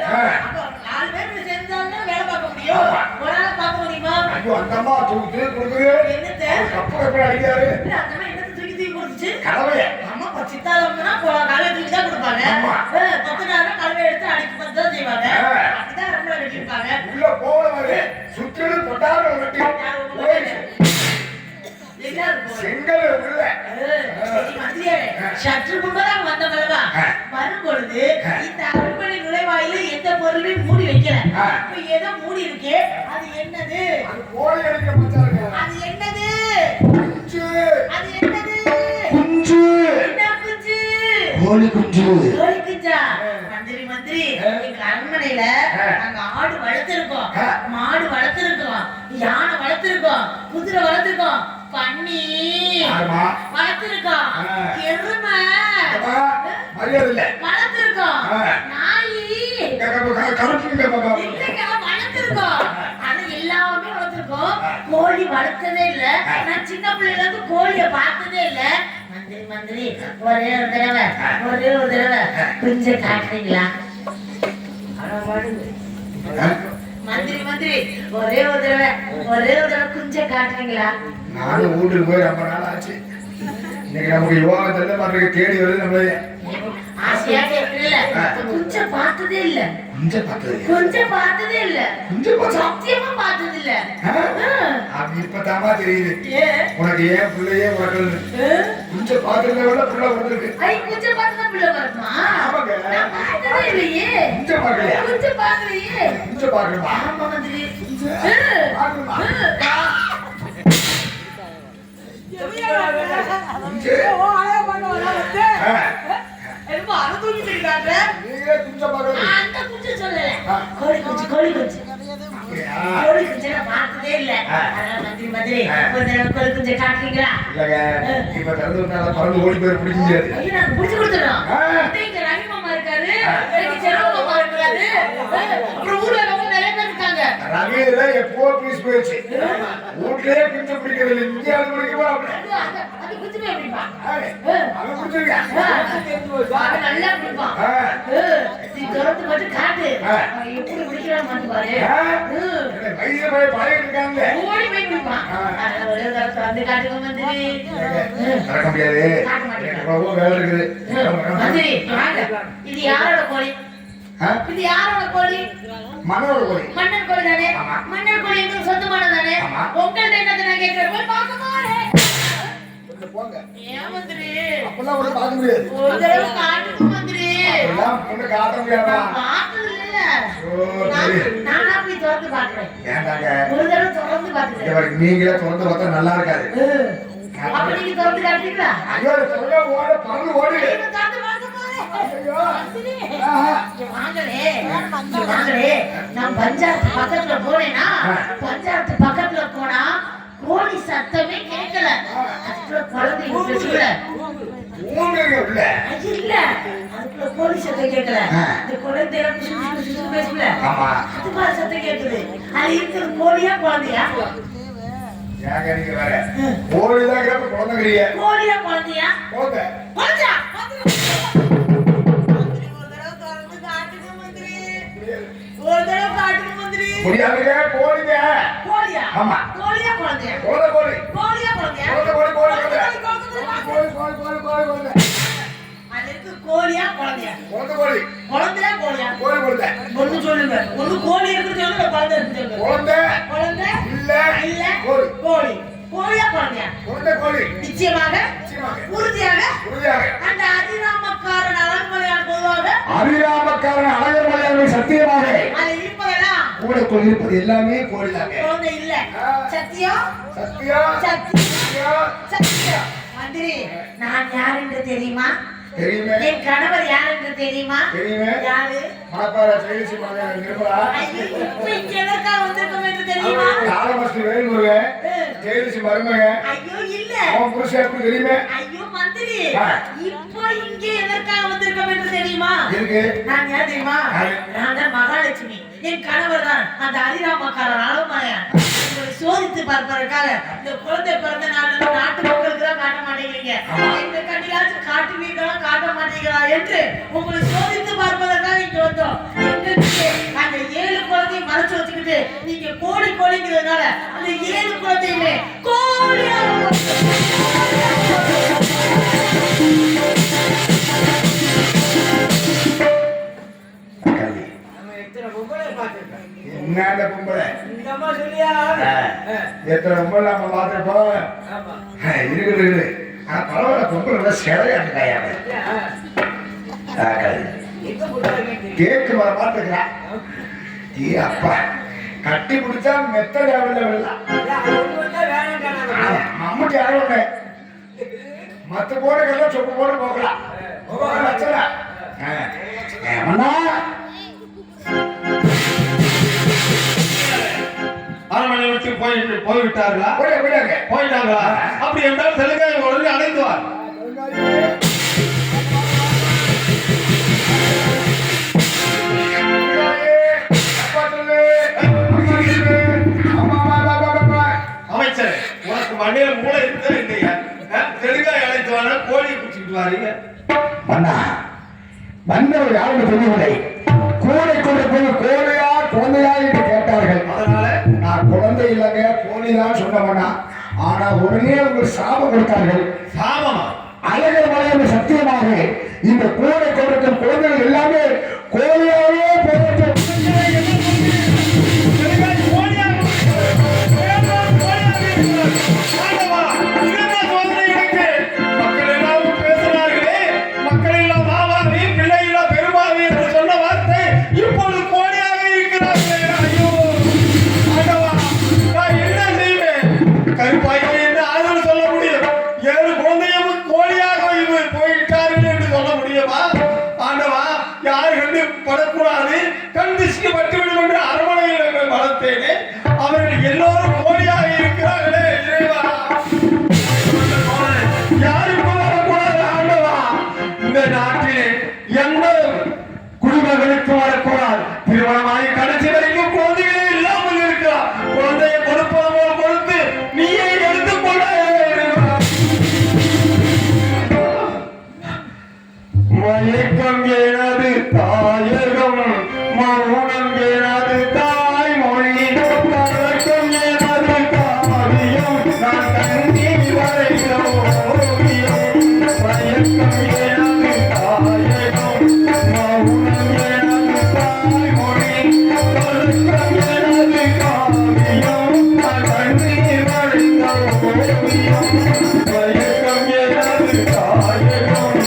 அப்ப 4 பேர் சேர்ந்தாங்கன்னா வேலை பார்க்க முடியும். ஒரு ஆளை பார்க்க முடியுமா? ஐயோ அந்த அம்மா தூக்கி கொடுக்குது. என்னத்த? கப்பு கப்பு அடிக்காரு. இல்ல, அந்த அம்மா என்னத்த தூக்கி கொடுத்துச்சு? கதவைய. அம்மா சித்தாளம்னா கலவை தூக்கி தான் கொடுப்பாங்க. ஆமா. 10 நேரம் கலவை எடுத்து அடிக்க பார்த்து தான் செய்வாங்க. அப்படிதான் ரொம்ப கட்டியிருப்பாங்க. உள்ள போனவரு சுற்றிலும் தொட்டாரு வெட்டி. செங்கல் உள்ள. மந்திரியாரே, சற்று முன்பதாக வந்தவங்களா வரும்பொழுது இந்த அரண்மனை நுழைவாயில எந்த பொருளையும் மூடி வைக்கல. இப்ப ஏதோ மூடி இருக்கே, அது என்னது? அது கோழி அடிக்க மச்சாருங்க. அது என்னது? குஞ்சு. அது என்னது? குஞ்சு. என்ன குஞ்சு? கோழி குஞ்சு. கோழி குஞ்சா? மந்திரி எங்க அரண்மனையில நாங்க ஆடு வளர்த்திருக்கோம், மாடு வளர்த்திருக்கோம், யானை வளர்த்திருக்கோம், குதிரை வளர்த்திருக்கோம், பன்னி வளர்த்திருக்கோம், எருமை மரியாதை இல்ல வளர்த்திருக்கோம், நாய் கருப்புங்க வளர்த்திருக்கோம். ஆனா எல்லாமே வளர்த்திருக்கோம். கோழி வளர்த்ததே இல்ல. நான் சின்ன பிள்ளைல இருந்து கோழிய பார்த்ததே இல்ல. மந்திரி ஒரே ஒரு தடவை கொஞ்சம் காட்டுறீங்களா? மந்திரி ஒரே ஒரு தடவை கொஞ்சம் காட்டுறீங்களா? நானும் வீட்டுக்கு போய் ரொம்ப நாள் ஆச்சு. இன்னைக்கு நமக்கு யுவாவை தள்ள மாதிரி தேடி வருது நம்மளே. ஆசையா கேட்கல. கொஞ்சம் பார்த்ததே இல்ல. கொஞ்சம் பார்த்ததே இல்ல. சத்தியமா பார்த்தது இல்ல. அது இப்பதாமா தெரியுது. உனக்கு ஏன் பிள்ளையே உனக்கு கொஞ்சம் பார்த்துருந்தா விட பிள்ளை வந்திருக்கு. கொஞ்சம் பார்த்தா பிள்ளை வருமா? நான் பார்த்ததே இல்லையே. கொஞ்சம் பார்க்கலையா? கொஞ்சம் பார்க்கலையே. கொஞ்சம் பார்க்கணுமா? ஆமா மந்திரி. பார்க்கணுமா? நீங்களே கொஞ்சம் பார்க்கணும். அந்த குஞ்சு சொல்லல. கோழி குஞ்சு. கோழி குஞ்சு நான் பார்த்ததே இல்ல. அதான் மந்திரி ஒரு தடவை கோழி குஞ்சு காட்டுறீங்களா? இல்லங்க, இப்ப திறந்து விட்டால பறந்து ஓடி போய் பிடிக்க முடியாது. ஐயோ, நான் பிடிச்சு கொடுத்துறோம். இங்க ரவி மாமா இருக்காரு, எனக்கு செல்வ மாமா இருக்காரு, அப்புறம் ஊர்ல ரொம்ப நிறைய பேர் இருக்காங்க. ரவியில எப்போ பீஸ் போயிடுச்சு. வீட்லயே குஞ்சு பிடிக்கிறது இல்லை. இங்கே அது பிடிக்கவா? அது குஞ்சு போய் பிடிப்பான். அவன் பிடிச்சிருக்க. அது நல்லா பிடிப்பான். நீ திறந்து மட்டும் காட்டு. எப்படி பிடிக்கிறான் மட்டும் பாரு. வயசு போய் பழகிட்டு இருக்காங்க. ஓடி போய் பிடிப்பான். ஒரே தடவை திறந்து காட்டுங்க மந்திரி. நடக்க முடியாது. எவ்வளவோ வேலை இருக்குது. மந்திரி வாங்க. இது யாரோட கோழி? இது யாரோட கோழி? மன்னோட கோழி. மன்னர் கோழி தானே? மன்னர் கோழி எங்களுக்கு சொந்தமானது தானே? உங்கள்ட்ட என்னது நான் கேட்கிறேன். போய் பார்க்க போறேன். போங்க. ஏன் மந்திரி? அப்பெல்லாம் ஒண்ணு பார்க்க முடியாது. ஒரு தடவை காட்டுங்க மந்திரி. எல்லாம் பொண்ணு காட்ட முடியாதா? பார்த்தது இல்ல. ஓ, சரி. நானா போய் திறந்து பார்க்கிறேன். ஏண்டாங்க? ஒரு தடவை திறந்து பார்க்கிறேன். நீங்களே திறந்து பார்த்தா நல்லா இருக்காது. அப்ப நீங்க திறந்து காட்டுறீங்களா? ஐயோ, சொல்ல ஓட பறந்து ஓடு. நீங்க திறந்து பார்க்க போறேன். ஐயோ. மந்திரி, இங்க வாங்களே. நான் பஞ்சாயத்து பக்கத்துல போனேனா, பஞ்சாயத்து பக்கத்துல போனா கோழி சத்தமே கேட்கல. அதுக்குள்ள குழந்தை பேசல. ஊங்குங்க உள்ள. அது இல்ல, அதுக்குள்ள கோழி சத்தம் கேட்கல. இந்த குழந்தை சுத்தி பேசல. ஆமா. அது மாதிரி சத்தம் கேட்குது. அது இருக்கிற கோழியா குழந்தையா? ஏங்க நீங்க வேற கோழிதான் கேட்க குழந்தைங்க. கோழியா குழந்தையா? குழந்தை. குழந்தையா? முடியாதுங்க, கோழிங்க. கோழியா? ஆமா. கோழியா குழந்தையா? கோழி கோழி. கோழியா குழந்தையா? கோழி. அது இருக்கு கோழியா குழந்தையா? கோழி. குழந்தையா கோழியா? கோழி குழந்தை. ஒண்ணு சொல்லுங்க. ஒண்ணு கோழி இருக்கு சொல்லுங்க, குழந்தை இருக்கு சொல்லுங்க. குழந்தை. குழந்தை இல்ல கோழி. கோழி. கோழியா குழந்தையா? கோழி. நிச்சயமாக உறுதியாக உறுதியாக அந்த அதிராமக்காரன் அழகுமலையான் பொதுவாக அதிராமக்காரன் அழகுமலையான் சத்தியமாக அது இருப்பதெல்லாம் கூடக்குள் இருப்பது எல்லாமே கோழிதாங்க. குழந்தை இல்ல. சத்தியம் சத்தியம். சத்தியம் சத்தியம். மந்திரி, நான் யார் என்று தெரியுமா? தெரியுமே. என் கணவர் யார் என்று தெரியுமா? தெரியுமே. யாரு? மணப்பாறை ஜெயலட்சுமி மகன் நிர்மலா. ஐயோ, இப்ப இங்க எதற்காக வந்திருக்கோம் என்று தெரியுமா? காலமஸ்தி வேல்முருகன் ஜெயலட்சுமி மருமகன். ஐயோ இல்ல. உன் புருஷன் எப்படி தெரியுமே? ஐயோ மந்திரி, ஆ. இப்போ இங்க எதற்காக வந்திருக்கோம் என்று தெரியுமா? இருக்கு. நான் யார் தெரியுமா? யாரு? நான் தான் மகாலட்சுமி. என் கணவர் தான் அந்த ஹரிராமக்காரர் ஆளுமாயன். உங்களை சோதித்து பார்ப்பதற்காக இந்த குழந்தை பிறந்த நாள் நாட்டு மக்களுக்கு தான் காட்ட மாட்டேங்கிறீங்க, எங்க கண்ணிலாச்சும் காட்டுவீர்களா காட்ட மாட்டீங்களா என்று உங்களை சோதித்து பார்ப்பதற்காக இங்க வந்தோம். எங்களுக்கு அந்த 7 குழந்தையும் மறைச்சு வச்சுக்கிட்டு நீங்க கோழி கோழிங்கிறதுனால அந்த 7 குழந்தையுமே கோழியாக என்ன அந்த பொம்பளை? எத்தனை பொம்பளை நம்ம பார்த்திருப்போம். இருக்குது. ஆனா பரவாயில்ல, பொம்பளை சிலையாட்டுக்காயா கேக்கு வர பார்த்துக்கிறான். ஏ அப்பா, கட்டி பிடிச்சா மெத்த தேவையில்ல. மம்முட்டி ஆகல மத்த போடுகள்லாம் சொப்பு போட்டு போகலாம். அரண்மனை விட்டு போய்விட்டார்களா? போயிட்டாங்களா? அப்படி என்றால் தெலுங்காய் உடனே அடைந்துவார். அமைச்சர், உனக்கு மண்ணில மூளை இருக்கிறது இல்லையா? தெலுங்காய் அழைத்துவான கோழியை குடிச்சுட்டு வாரீங்க. அண்ணா வந்தவர் யாரும் தெரியவில்லை. கோழை கொண்டு போய் கோழையா குழந்தையா என்று கேட்டார்கள். அதனால நான் குழந்தை இல்லைங்க கோழிதான் சொன்னவனா. ஆனா உடனே அவங்க சாபம் கொடுத்தார்கள். சாபமா? அழகர் மலையான சத்தியமாக இந்த கோழை கொண்டிருக்கும் குழந்தைகள் எல்லாமே கோழியாவே போயிட்டு படக்கூடாது, கண் திஷ்டி பட்டுவிடும் என்று அரண்மனையில் வளர்த்தேனே, அவர்கள் எல்லோரும் கோழியாக இருக்கிறார்களே இறைவா. யாரும் வரக்கூடாது ஆண்டவா. இந்த நாட்டிலே எந்த குடிமகனுக்கு வரக்கூடாது. திருமணமாகி கடைசி வரைக்கும் குழந்தைகளே இல்லாமல் இருக்கிறார். குழந்தையை கொடுப்பது போல் கொடுத்து நீயே எடுத்துக்கொள்ள மயக்கம் எனது தாயகம், மௌனம் எனது தாய்மொழி, கலக்கம் எனது காவியம், நான் கண்ணீர் வரைந்த ஓவியம். மயக்கம் எனது தாயகம், மௌனம் எனது தாய்மொழி, கலக்கம் எனது காவியம், நான் கண்ணீர் வரைந்த ஓவியம். மயக்கம் எனது தாயகம்,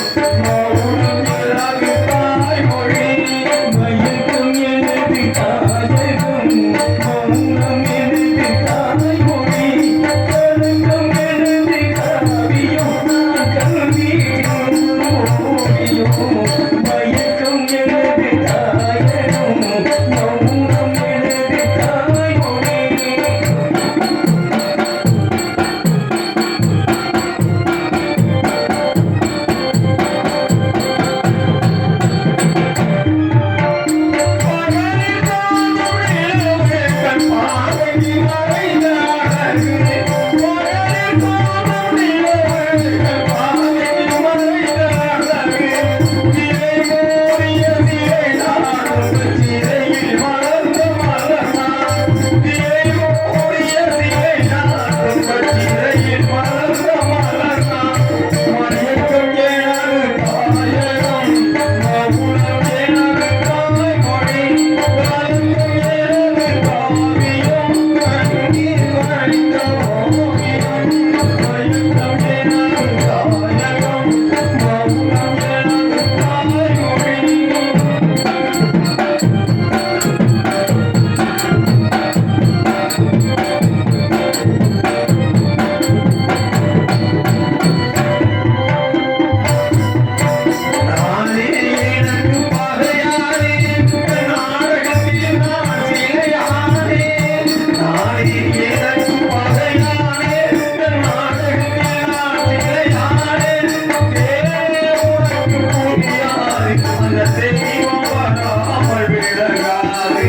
தெய்வம் வராமல் விலகாது.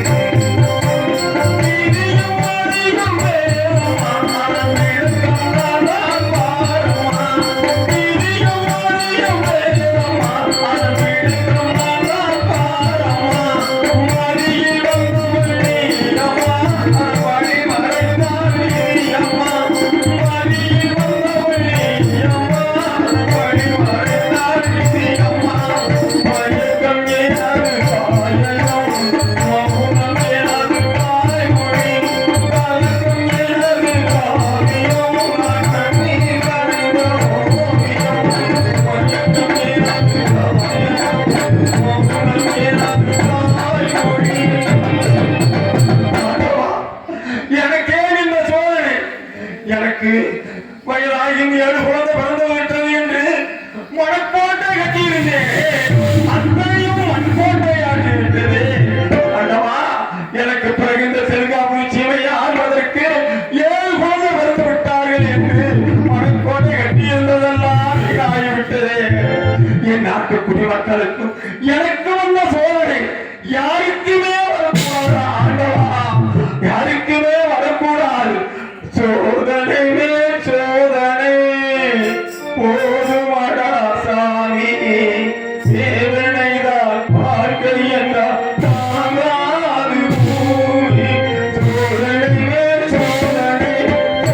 இனியும் அதிகம் வேணுமா, அதன் விளக்கம் நான் பாருமா. இனியும் அதிகம் வேணுமா, அதன் விளக்கம் நான் பாருமா. மடியில் வந்தவள் நீயம்மா, அதன் வழி மறைந்தால் நீயம்மா. மடியில் வந்தவள் நீயம்மா, அதன் வழி மறைந்தால் நீயம்மா. மயக்கம் எனது காயம், மௌனம் எனது தாய்மொழி. கலக்கம் எனது காவியம், நான் கண்ணீர் கரைந்த ஓவியம். மயக்கம் எனது காயம், மௌனம் எனது தாய்மொழி. எனக்கே இந்த சோதனை. எனக்கு வயதாகி 7 குழந்தை பிறந்து விட்டது என்று மனக்கோட்டை கட்டியிருந்தேன். அத்தனையும் மண்கோட்டையாகி விட்டது. அண்டவா, எனக்கு பிறகு இந்த செல்காபுரி சீமையை ஆள்வதற்கு 7 குழந்தை பிறந்து விட்டார்கள் என்று மனக்கோட்டை கட்டியிருந்ததெல்லாம் வீணாகிவிட்டது. என் நாட்டு குடிமக்களுக்கும் எனக்கு வந்த சோதனை யாருக்குமே வரக்கூடாது. ஆண்டவா, யாருக்குமே வரக்கூடாது. சோதனை மேல் சோதனை போதுமடா சாமி. வேதனைதான் வாழ்க்கை என்றால் தாங்காது பூமி. சோதனை மேல் சோதனை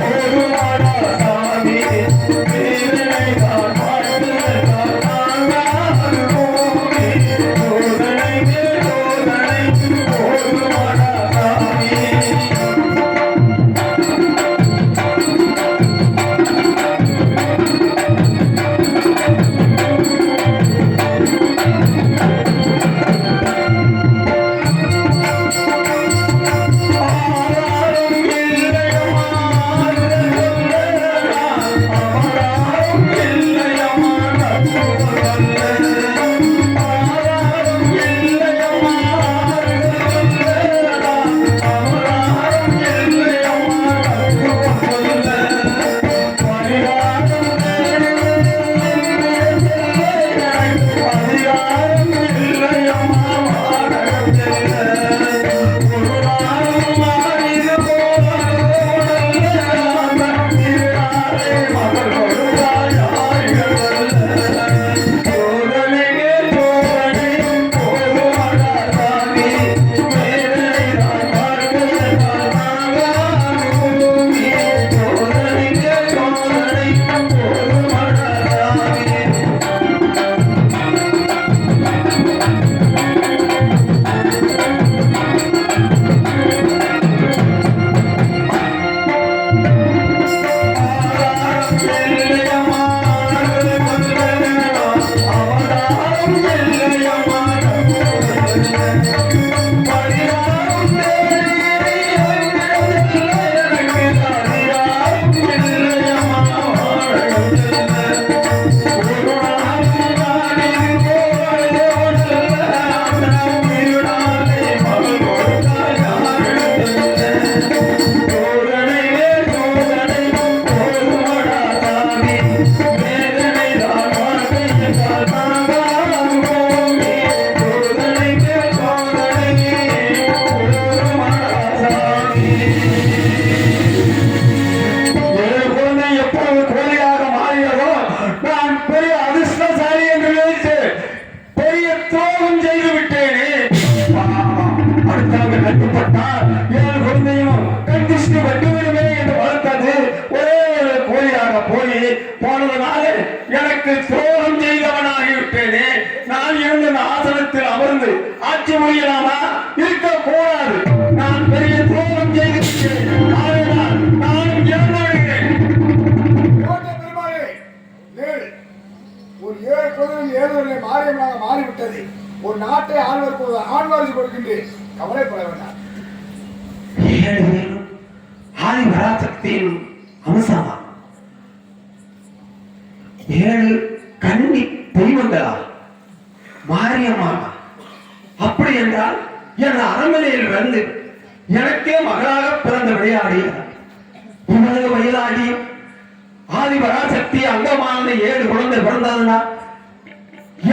போதுமடா சாமி. வேதனைதான் வாழ்க்கை என்றால் தாங்காது பூமி. சோதனை மேல் சோதனை போதுமடா சாமி. ஆராரும் இல்லையம்மா, ஆராரும் இல்லையம்மா, ஆராரும் இல்லையம்மா, ஆராரும் இல்லையம்மா, அதிகாரம் இல்லையம்மா, கட்டுப்பட்டால் 7 குழந்தையும் கண்டிஷ்டி வட்டுவிடுமே என்று வளர்த்தது ஒரே ஒரு கோழியாக போனதுனால எனக்கு துரோகம் செய்தவனாகிவிட்டேனே. நான் இருந்த இந்த ஆசனத்தில் அமர்ந்து ஆட்சி புரியலாமா? இருக்கக்கூடாது. நான் பெரிய துரோகம் செய்திருக்கிறேன். ஆகையால் நானும் இறந்து விடுகிறேன். ஒரு 7 குழந்தைகள் 7 மாரியமாக மாறிவிட்டது. ஒரு நாட்டை ஆழ்வாரிசு கொடுக்கின்றேன். கவலைப்பட வேண்டாம். 7 பேரும் ஆதி பராசக்தியின் அம்சமா? 7 கன்னி தெய்வங்களா? மாரியம்மா? அப்படி என்றால் என் அரண்மனையில் வந்து எனக்கே மகளாக பிறந்த விளையாடியார். இவ்வளவு வயதாகியும் ஆதி பராசக்தி அங்கமான 7 குழந்தை பிறந்ததுனா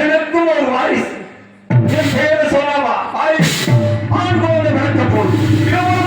எனக்கும் ஒரு வாரிசு என் பெயரை சொல்லவா ஆண் குழந்தை வளர்க்க போது